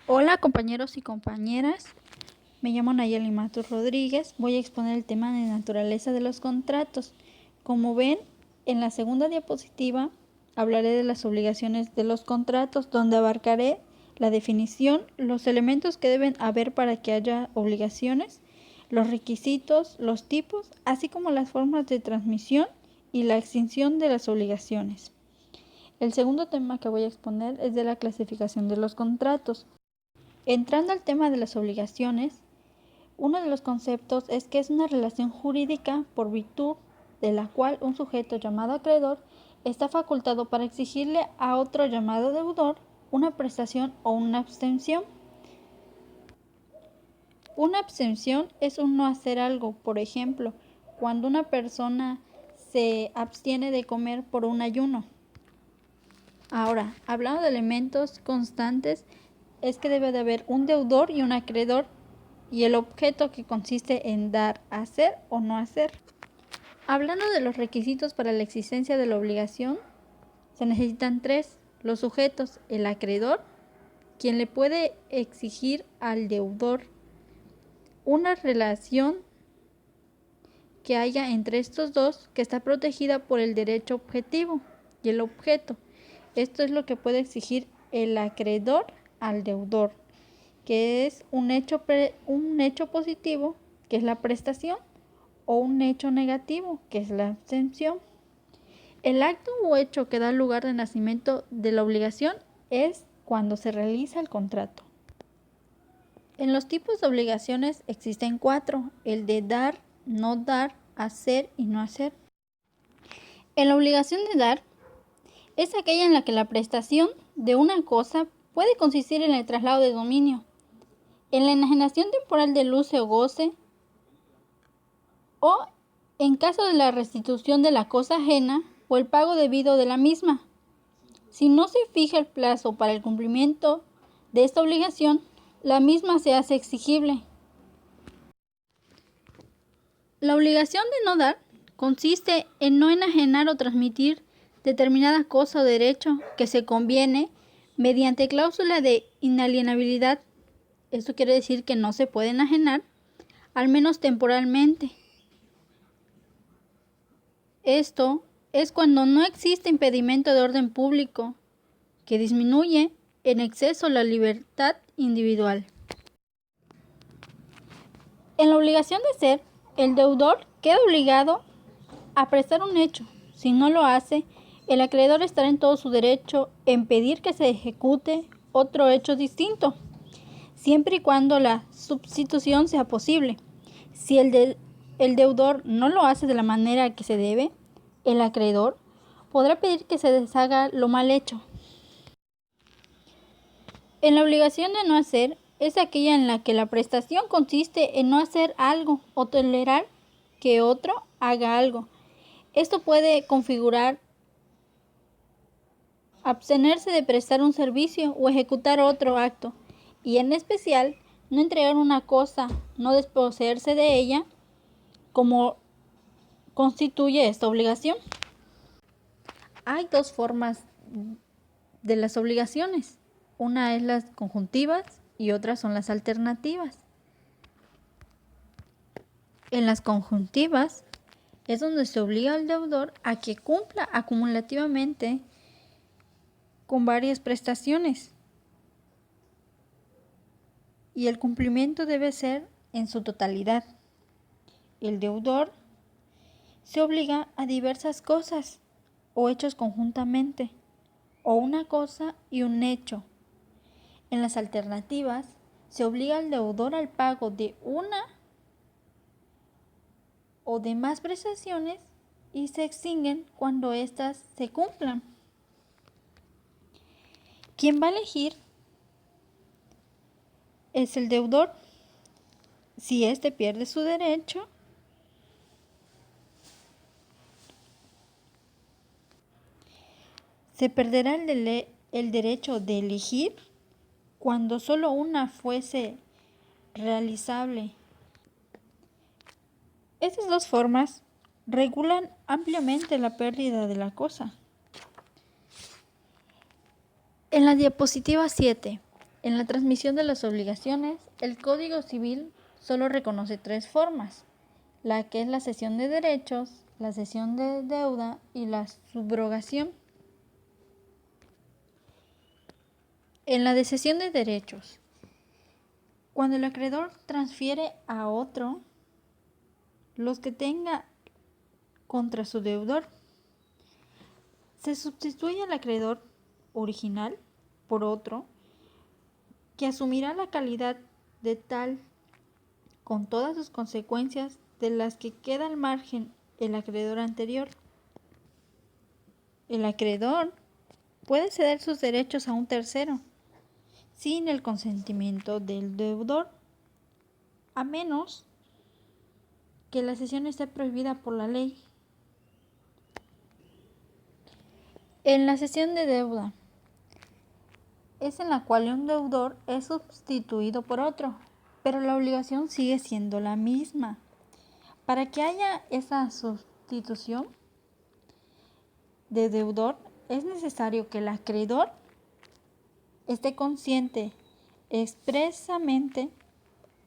Hola compañeros y compañeras, me llamo Nayeli Matus Rodríguez, voy a exponer el tema de naturaleza de los contratos. Como ven, en la segunda diapositiva hablaré de las obligaciones de los contratos, donde abarcaré la definición, los elementos que deben haber para que haya obligaciones, los requisitos, los tipos, así como las formas de transmisión y la extinción de las obligaciones. El segundo tema que voy a exponer es de la clasificación de los contratos. Entrando al tema de las obligaciones, uno de los conceptos es que es una relación jurídica por virtud de la cual un sujeto llamado acreedor está facultado para exigirle a otro llamado deudor una prestación o una abstención. Una abstención es un no hacer algo, por ejemplo, cuando una persona se abstiene de comer por un ayuno. Ahora, hablando de elementos constantes, es que debe de haber un deudor y un acreedor y el objeto que consiste en dar, hacer o no hacer. Hablando de los requisitos para la existencia de la obligación, se necesitan tres: los sujetos, el acreedor, quien le puede exigir al deudor una relación que haya entre estos dos que está protegida por el derecho objetivo, y el objeto. Esto es lo que puede exigir el acreedor al deudor, que es un hecho positivo, que es la prestación, o un hecho negativo, que es la abstención. El acto o hecho que da lugar de nacimiento de la obligación es cuando se realiza el contrato. En los tipos de obligaciones existen cuatro: el de dar, no dar, hacer y no hacer. En la obligación de dar es aquella en la que la prestación de una cosa puede consistir en el traslado de dominio, en la enajenación temporal del uso o goce, o en caso de la restitución de la cosa ajena o el pago debido de la misma. Si no se fija el plazo para el cumplimiento de esta obligación, la misma se hace exigible. La obligación de no dar consiste en no enajenar o transmitir determinada cosa o derecho que se conviene mediante cláusula de inalienabilidad. Esto quiere decir que no se puede enajenar, al menos temporalmente. Esto es cuando no existe impedimento de orden público que disminuye en exceso la libertad individual. En la obligación de ser, el deudor queda obligado a prestar un hecho. Si no lo hace, el acreedor estará en todo su derecho en pedir que se ejecute otro hecho distinto, siempre y cuando la sustitución sea posible. Si el deudor no lo hace de la manera que se debe, el acreedor podrá pedir que se deshaga lo mal hecho. En la obligación de no hacer es aquella en la que la prestación consiste en no hacer algo o tolerar que otro haga algo. Esto puede configurar abstenerse de prestar un servicio o ejecutar otro acto, y en especial no entregar una cosa, no desposeerse de ella, como constituye esta obligación. Hay dos formas de las obligaciones. Una es las conjuntivas y otras son las alternativas. En las conjuntivas es donde se obliga al deudor a que cumpla acumulativamente con varias prestaciones, y el cumplimiento debe ser en su totalidad. El deudor se obliga a diversas cosas o hechos conjuntamente, o una cosa y un hecho. En las alternativas se obliga al deudor al pago de una o de más prestaciones y se extinguen cuando éstas se cumplan. Quien va a elegir es el deudor. Si éste pierde su derecho, se perderá el derecho de elegir cuando solo una fuese realizable. Estas dos formas regulan ampliamente la pérdida de la cosa. En la diapositiva 7 En la transmisión de las obligaciones, el Código Civil solo reconoce 3 formas, la que es la cesión de derechos, la cesión de deuda y la subrogación. En la de cesión de derechos, cuando el acreedor transfiere a otro los que tenga contra su deudor, se sustituye al acreedor original por otro que asumirá la calidad de tal con todas sus consecuencias de las que queda al margen el acreedor anterior. El acreedor puede ceder sus derechos a un tercero sin el consentimiento del deudor, a menos que la cesión esté prohibida por la ley. En la cesión de deuda es en la cual un deudor es sustituido por otro, pero la obligación sigue siendo la misma. Para que haya esa sustitución de deudor, es necesario que el acreedor esté consciente expresamente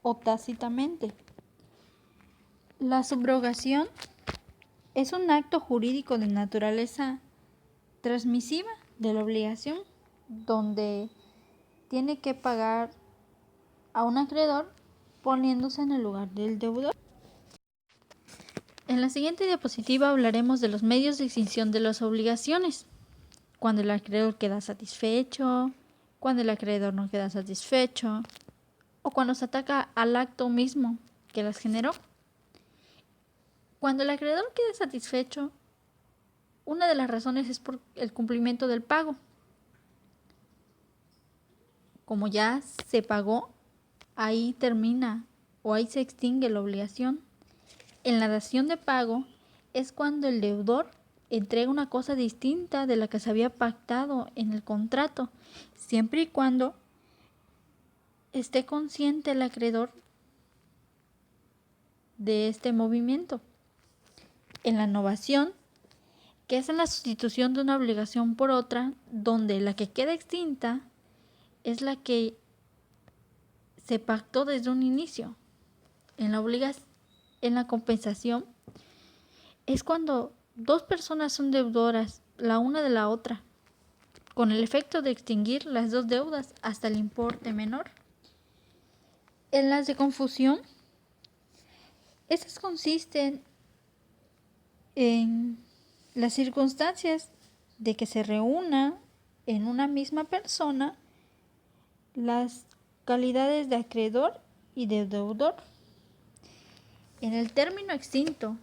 o tácitamente. La subrogación es un acto jurídico de naturaleza transmisiva de la obligación, donde tiene que pagar a un acreedor poniéndose en el lugar del deudor. En la siguiente diapositiva hablaremos de los medios de extinción de las obligaciones. Cuando el acreedor queda satisfecho, cuando el acreedor no queda satisfecho, o cuando se ataca al acto mismo que las generó. Cuando el acreedor quede satisfecho, una de las razones es por el cumplimiento del pago. Como ya se pagó, ahí termina o ahí se extingue la obligación. En la dación de pago es cuando el deudor entrega una cosa distinta de la que se había pactado en el contrato, siempre y cuando esté consciente el acreedor de este movimiento. En la novación, que es en la sustitución de una obligación por otra, donde la que queda extinta es la que se pactó desde un inicio. En la compensación es cuando dos personas son deudoras la una de la otra, con el efecto de extinguir las dos deudas hasta el importe menor. En las de confusión, estas consisten en las circunstancias de que se reúna en una misma persona las calidades de acreedor y de deudor. En el término extinto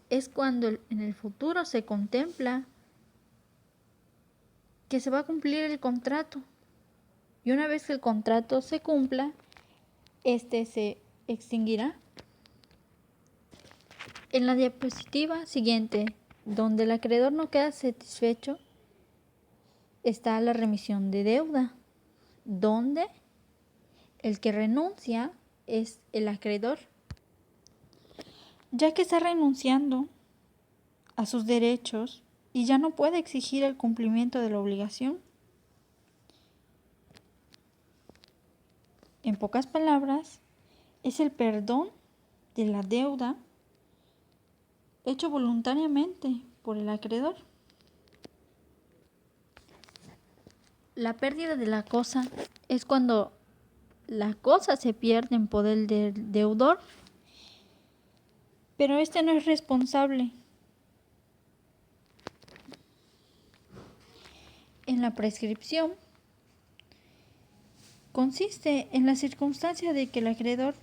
es cuando en el futuro se contempla que se va a cumplir el contrato, y una vez que el contrato se cumpla, este se extinguirá. En la diapositiva siguiente, donde el acreedor no queda satisfecho, está la remisión de deuda, donde el que renuncia es el acreedor, ya que está renunciando a sus derechos y ya no puede exigir el cumplimiento de la obligación. En pocas palabras, es el perdón de la deuda hecho voluntariamente por el acreedor. La pérdida de la cosa es cuando la cosa se pierde en poder del deudor, pero este no es responsable. En la prescripción consiste en la circunstancia de que el acreedor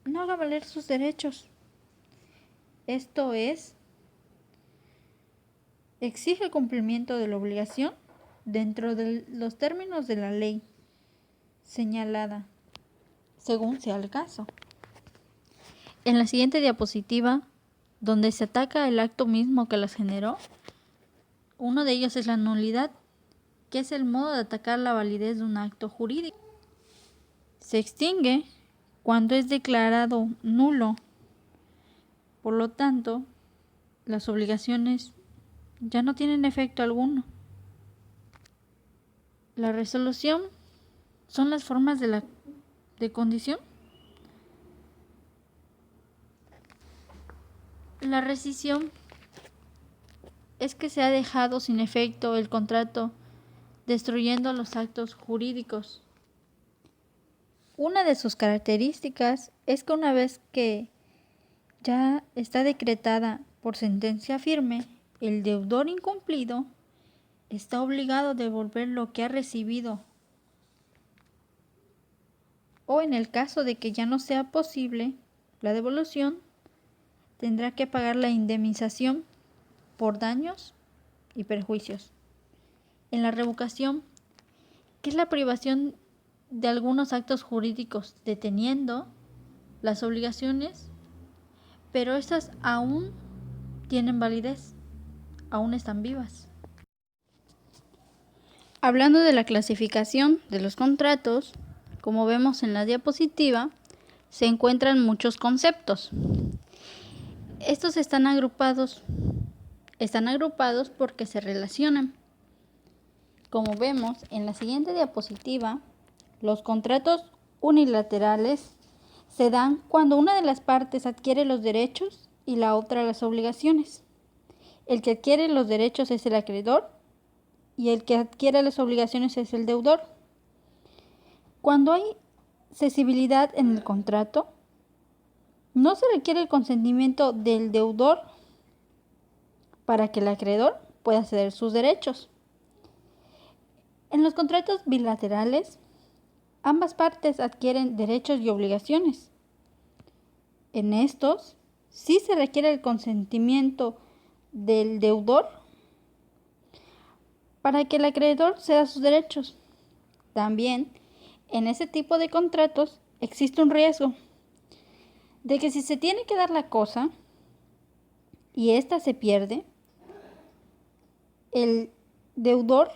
no haga valer sus derechos. Esto es, exige el cumplimiento de la obligación dentro de los términos de la ley señalada, según sea el caso. En la siguiente diapositiva, donde se ataca el acto mismo que las generó, uno de ellos es la nulidad, que es el modo de atacar la validez de un acto jurídico. Se extingue cuando es declarado nulo. Por lo tanto, las obligaciones ya no tienen efecto alguno. La resolución son las formas de condición. La rescisión es que se ha dejado sin efecto el contrato, destruyendo los actos jurídicos. Una de sus características es que una vez que ya está decretada por sentencia firme, el deudor incumplido está obligado a devolver lo que ha recibido, o en el caso de que ya no sea posible la devolución, tendrá que pagar la indemnización por daños y perjuicios. En la revocación, que es la privación de algunos actos jurídicos deteniendo las obligaciones, pero estas aún tienen validez, aún están vivas. Hablando de la clasificación de los contratos, como vemos en la diapositiva, se encuentran muchos conceptos. Estos están agrupados porque se relacionan. Como vemos en la siguiente diapositiva, los contratos unilaterales se dan cuando una de las partes adquiere los derechos y la otra las obligaciones. El que adquiere los derechos es el acreedor y el que adquiere las obligaciones es el deudor. Cuando hay cesibilidad en el contrato, no se requiere el consentimiento del deudor para que el acreedor pueda ceder sus derechos. En los contratos bilaterales, ambas partes adquieren derechos y obligaciones. En estos, sí se requiere el consentimiento del deudor para que el acreedor ceda sus derechos. También, en ese tipo de contratos existe un riesgo de que si se tiene que dar la cosa y ésta se pierde, el deudor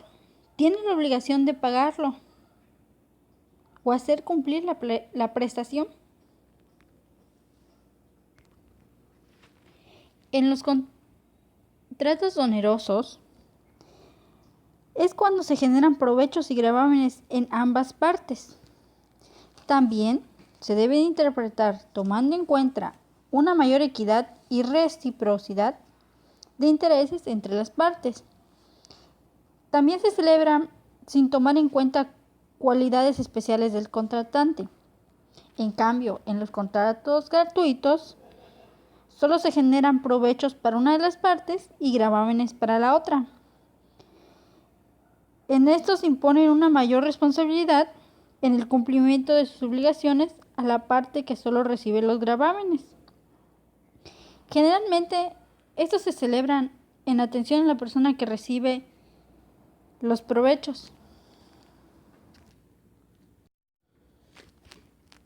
tiene la obligación de pagarlo o hacer cumplir la prestación. En los contratos onerosos es cuando se generan provechos y gravámenes en ambas partes. También se debe interpretar tomando en cuenta una mayor equidad y reciprocidad de intereses entre las partes. También se celebran sin tomar en cuenta cualidades especiales del contratante. En cambio, en los contratos gratuitos, solo se generan provechos para una de las partes y gravámenes para la otra. En estos imponen una mayor responsabilidad en el cumplimiento de sus obligaciones a la parte que solo recibe los gravámenes. Generalmente, estos se celebran en atención a la persona que recibe los provechos.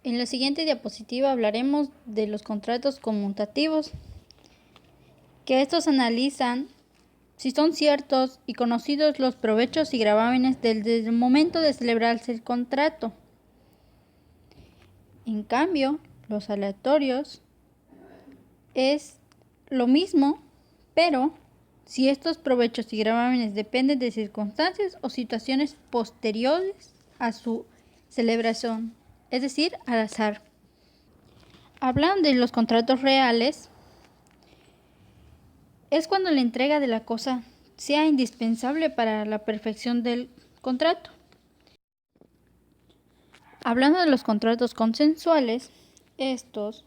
En la siguiente diapositiva hablaremos de los contratos conmutativos, que estos analizan si son ciertos y conocidos los provechos y gravámenes desde el momento de celebrarse el contrato. En cambio, los aleatorios es lo mismo, pero si estos provechos y gravámenes dependen de circunstancias o situaciones posteriores a su celebración, es decir, al azar. Hablan de los contratos reales. Es cuando la entrega de la cosa sea indispensable para la perfección del contrato. Hablando de los contratos consensuales, estos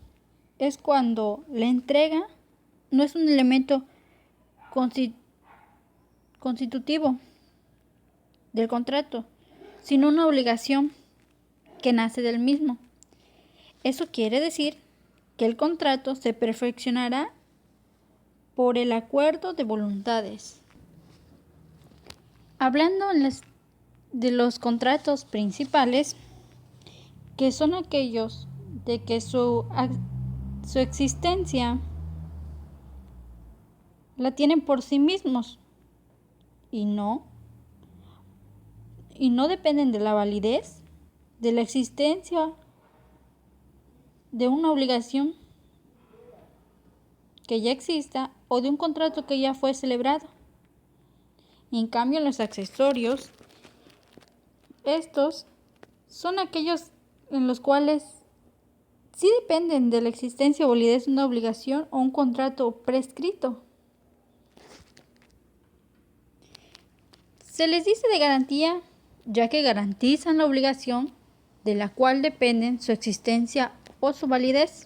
es cuando la entrega no es un elemento constitutivo del contrato, sino una obligación que nace del mismo. Eso quiere decir que el contrato se perfeccionará por el acuerdo de voluntades. Hablando de los contratos principales, que son aquellos de que su existencia la tienen por sí mismos y no dependen de la validez de la existencia de una obligación que ya exista o de un contrato que ya fue celebrado. En cambio, los accesorios, estos son aquellos en los cuales sí dependen de la existencia o validez de una obligación o un contrato prescrito. Se les dice de garantía, ya que garantizan la obligación de la cual dependen su existencia o su validez.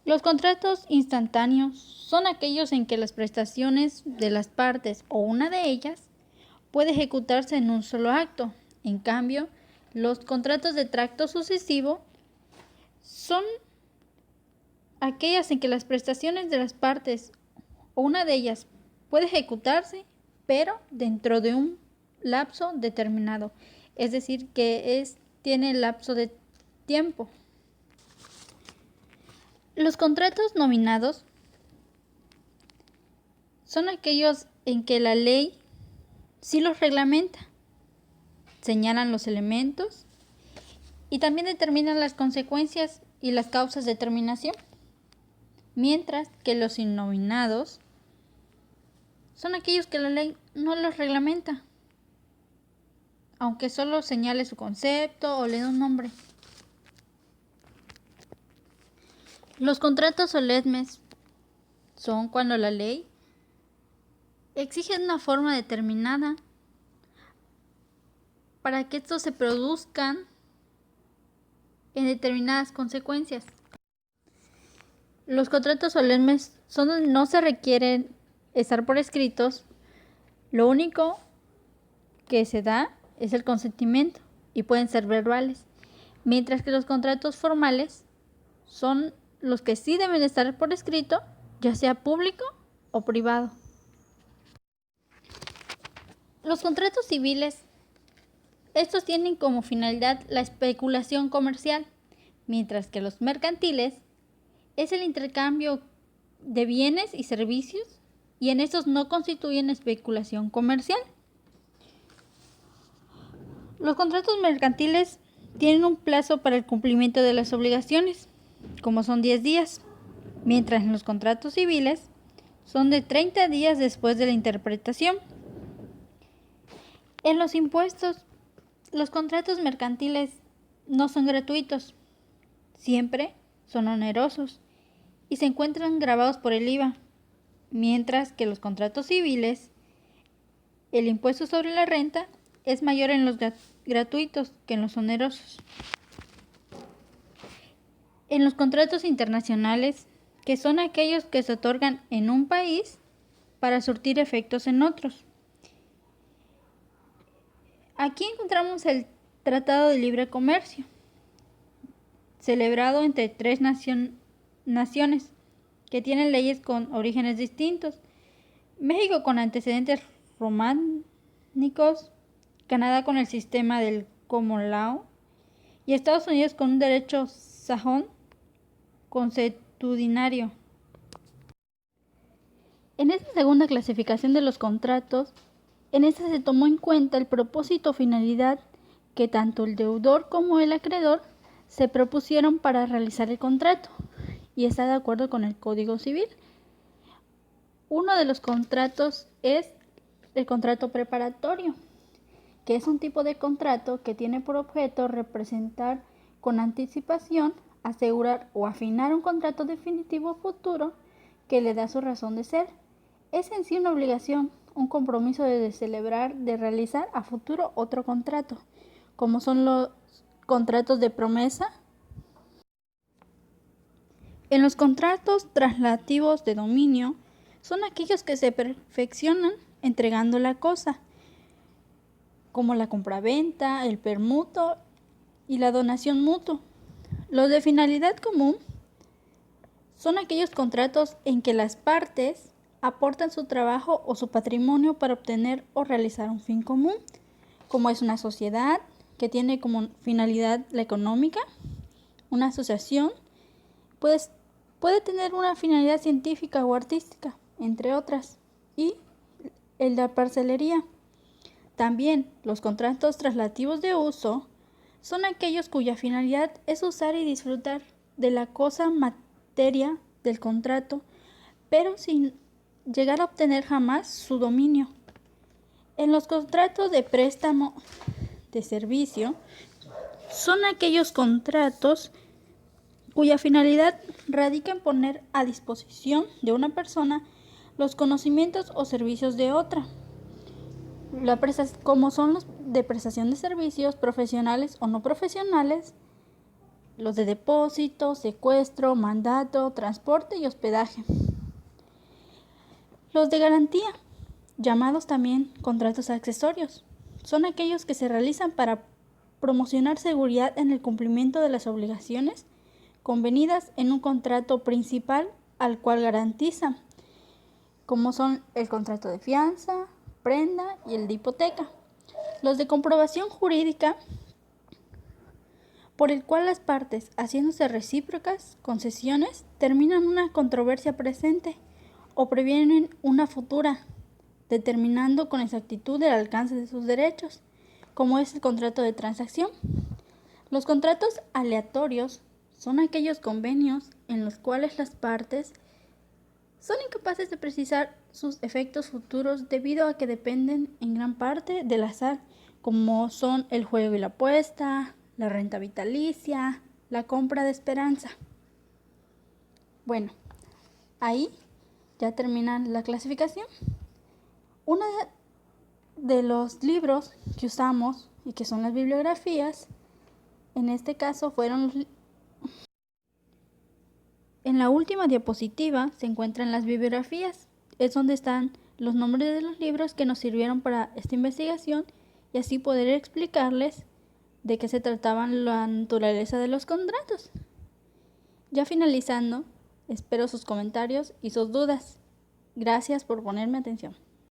Los contratos instantáneos son aquellos en que las prestaciones de las partes o una de ellas puede ejecutarse en un solo acto. En cambio, los contratos de tracto sucesivo son aquellas en que las prestaciones de las partes o una de ellas puede ejecutarse, pero dentro de un lapso determinado. Es decir, que tiene el lapso de tiempo. Los contratos nominados son aquellos en que la ley sí los reglamenta, señalan los elementos y también determinan las consecuencias y las causas de terminación, mientras que los innominados son aquellos que la ley no los reglamenta, aunque solo señale su concepto o le dé un nombre. Los contratos solemnes son cuando la ley exige una forma determinada para que estos se produzcan en determinadas consecuencias. Los contratos solemnes son donde no se requieren estar por escritos, lo único que se da es el consentimiento y pueden ser verbales, mientras que los contratos formales son los que sí deben estar por escrito, ya sea público o privado. Los contratos civiles, estos tienen como finalidad la especulación comercial, mientras que los mercantiles es el intercambio de bienes y servicios, y en estos no constituyen especulación comercial. Los contratos mercantiles tienen un plazo para el cumplimiento de las obligaciones, como son 10 días, mientras en los contratos civiles son de 30 días después de la interpretación. En los impuestos, los contratos mercantiles no son gratuitos, siempre son onerosos y se encuentran gravados por el IVA, mientras que los contratos civiles, el impuesto sobre la renta es mayor en los gratuitos que en los onerosos. En los contratos internacionales, que son aquellos que se otorgan en un país para surtir efectos en otros. Aquí encontramos el Tratado de Libre Comercio, celebrado entre 3 naciones que tienen leyes con orígenes distintos. México con antecedentes románicos, Canadá con el sistema del Common Law y Estados Unidos con un derecho sajón consuetudinario. En esta segunda clasificación de los contratos, en esta se tomó en cuenta el propósito o finalidad que tanto el deudor como el acreedor se propusieron para realizar el contrato y está de acuerdo con el Código Civil. Uno de los contratos es el contrato preparatorio, que es un tipo de contrato que tiene por objeto representar con anticipación, asegurar o afinar un contrato definitivo futuro que le da su razón de ser. Es en sí una obligación, un compromiso de celebrar, de realizar a futuro otro contrato, como son los contratos de promesa. En los contratos traslativos de dominio son aquellos que se perfeccionan entregando la cosa, como la compraventa, el permuto y la donación mutua. Los de finalidad común son aquellos contratos en que las partes aportan su trabajo o su patrimonio para obtener o realizar un fin común, como es una sociedad que tiene como finalidad la económica, una asociación, puede tener una finalidad científica o artística, entre otras, y el de parcelería. También los contratos traslativos de uso son aquellos cuya finalidad es usar y disfrutar de la cosa materia del contrato, pero sin llegar a obtener jamás su dominio. En los contratos de préstamo de servicio son aquellos contratos cuya finalidad radica en poner a disposición de una persona los conocimientos o servicios de otra, como son los de prestación de servicios profesionales o no profesionales, los de depósito, secuestro, mandato, transporte y hospedaje. Los de garantía, llamados también contratos accesorios, son aquellos que se realizan para promocionar seguridad en el cumplimiento de las obligaciones convenidas en un contrato principal al cual garantiza, como son el contrato de fianza, prenda y el de hipoteca. Los de comprobación jurídica, por el cual las partes, haciéndose recíprocas concesiones, terminan una controversia presente o previenen una futura, determinando con exactitud el alcance de sus derechos, como es el contrato de transacción. Los contratos aleatorios son aquellos convenios en los cuales las partes son incapaces de precisar sus efectos futuros debido a que dependen en gran parte del azar, como son el juego y la apuesta, la renta vitalicia, la compra de esperanza. Bueno, ahí ya termina la clasificación. Uno de los libros que usamos y que son las bibliografías, en este caso fueron... En la última diapositiva se encuentran las bibliografías, es donde están los nombres de los libros que nos sirvieron para esta investigación y así poder explicarles de qué se trataban la naturaleza de los contratos. Ya finalizando, espero sus comentarios y sus dudas. Gracias por ponerme atención.